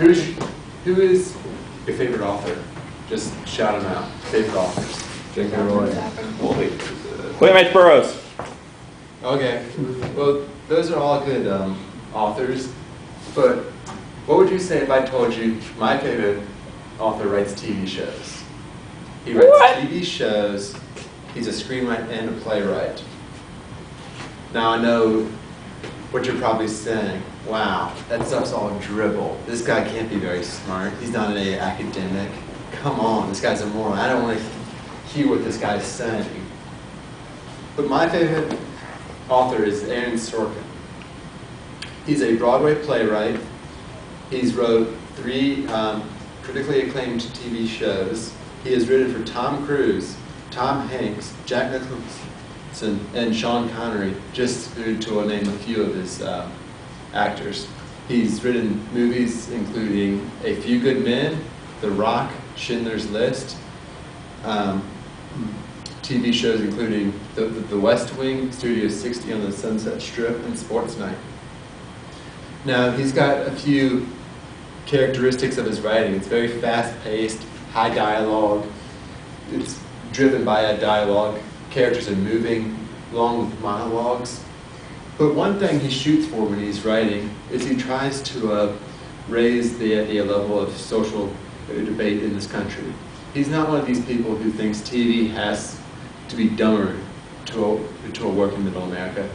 Who is your favorite author? Just shout them out. Favorite authors. Playmate Burroughs. Okay. Well, those are all good authors. But what would you say if I told you my favorite author writes TV shows? He writes TV shows. He's a screenwriter and a playwright. Now I know what you're probably saying. Wow, that stuff's all dribble. This guy can't be very smart. He's not an academic. Come on, this guy's a moron. I don't want to hear what this guy's saying. But my favorite author is Aaron Sorkin. He's a Broadway playwright. He's wrote 3 critically acclaimed TV shows. He has written for Tom Cruise, Tom Hanks, Jack Nicholson, and Sean Connery, just to name a few of his actors. He's written movies including A Few Good Men, The Rock, Schindler's List, TV shows including The West Wing, Studio 60 on the Sunset Strip, and Sports Night. Now, he's got a few characteristics of his writing. It's very fast-paced, high dialogue. It's driven by a dialogue. Characters are moving, long with monologues. But one thing he shoots for when he's writing is he tries to raise the level of social debate in this country. He's not one of these people who thinks TV has to be dumber to a working middle America.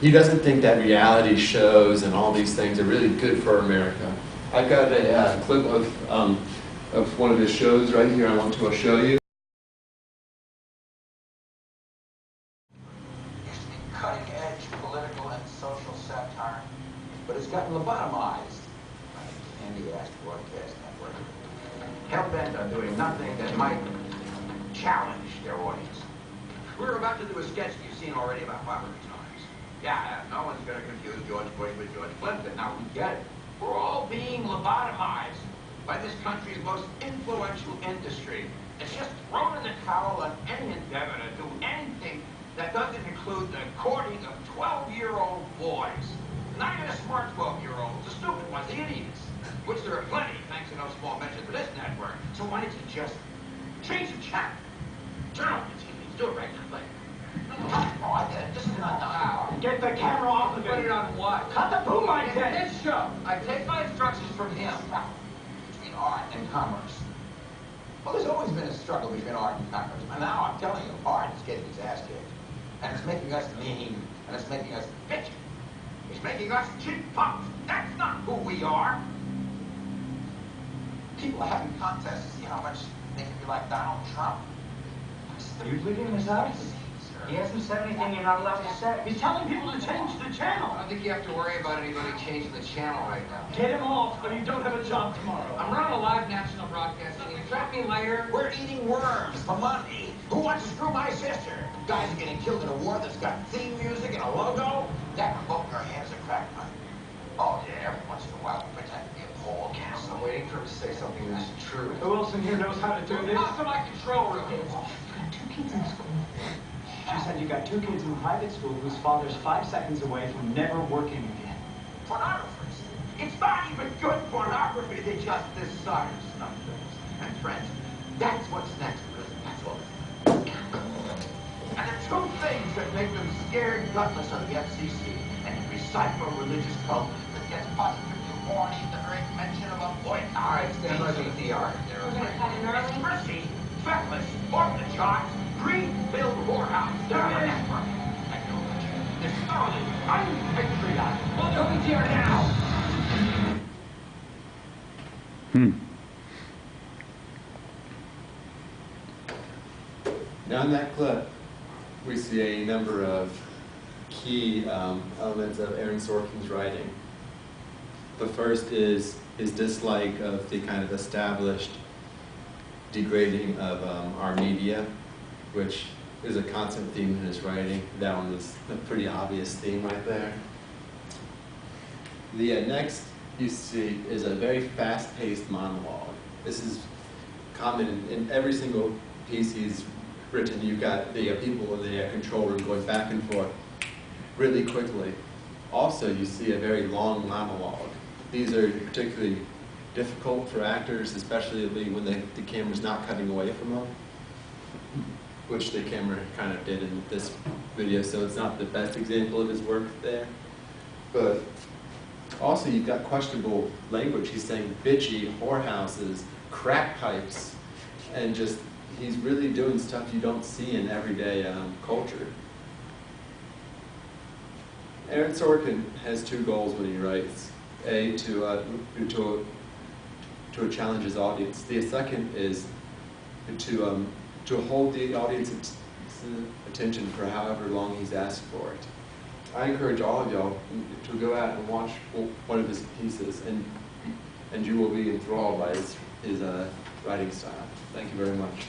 He doesn't think that reality shows and all these things are really good for America. I've got a clip of one of his shows right here I want to show you. Used to be cutting-edge political and social satire, but it's gotten lobotomized by the candy-ass broadcast network. Hell-bent on doing nothing that might challenge their audience. We're about to do a sketch you've seen already about Robert Times. Yeah, no one's going to confuse George Bush with George Clinton. Now we get it. We're all being lobotomized by this country's most influential industry. It's just thrown in the towel on any endeavor to do anything that doesn't include the courting of 12-year-old boys. Not even a smart 12-year-olds, the stupid ones, the idiots, which there are plenty, thanks to no small mention to this network. So why don't you just change the channel? Turn on the TV. Do it right now, play. Oh, I get it. This is not done. Get the camera off of it. Put it on what? Cut the boom lights in. This show. I take my instructions from him. Between art and commerce. Well, there's always been a struggle between art and commerce. And now I'm telling you, art is getting its ass kicked. And it's making us mean. And it's making us bitchy. It's making us cheap punks. That's not who we are. People are having contests to see how much they can be like Donald Trump. Are you tweeting this out? He hasn't said anything you're not allowed to say. He's telling people to change the channel. I don't think you have to worry about anybody changing the channel right now. Get him off, or you don't have a job tomorrow. I'm running a live national broadcast. Can you track me later? We're eating worms for money. Who wants to screw my sister? Guys are getting killed in a war that's got theme music and a logo. That remote in our hands are crack pipe. Oh yeah, every once in a while we pretend to be a pole cast. I'm waiting for him to say something that's true. Who else in here knows how to do this? Out of my control room. You've got 2 kids in school. She said you got 2 kids in private school whose father's 5 seconds away from never working again. Pornographers. It's not even good pornography. They just decide some things. And friends, that's what's next, because that's what. And the 2 things that make them scared gutless are the FCC and every psycho-religious cult that gets positively horny at the very mention of a boycott. All right, stand by the DR. We're going to cut in early. Mercy, feckless, orphanage, green-filled whorehouse. They're a network. I know that they're thoroughly unpatriotic. Well, they'll be here now. Now in that clip, we see a number of key elements of Aaron Sorkin's writing. The first is his dislike of the kind of established degrading of our media, which is a constant theme in his writing. That one was a pretty obvious theme right there. The next you see is a very fast-paced monologue. This is common in every single piece he's written. You've got the people in the control room going back and forth really quickly. Also, you see a very long monologue. these are particularly difficult for actors, especially when the camera's not cutting away from them, which the camera kind of did in this video, so it's not the best example of his work there. But also you've got questionable language. He's saying bitchy, whorehouses, crack pipes, and just, he's really doing stuff you don't see in everyday culture. Aaron Sorkin has two goals when he writes. A, to challenge his audience. The second is to hold the audience's attention for however long he's asked for it. I encourage all of y'all to go out and watch one of his pieces, and you will be enthralled by his writing style. Thank you very much.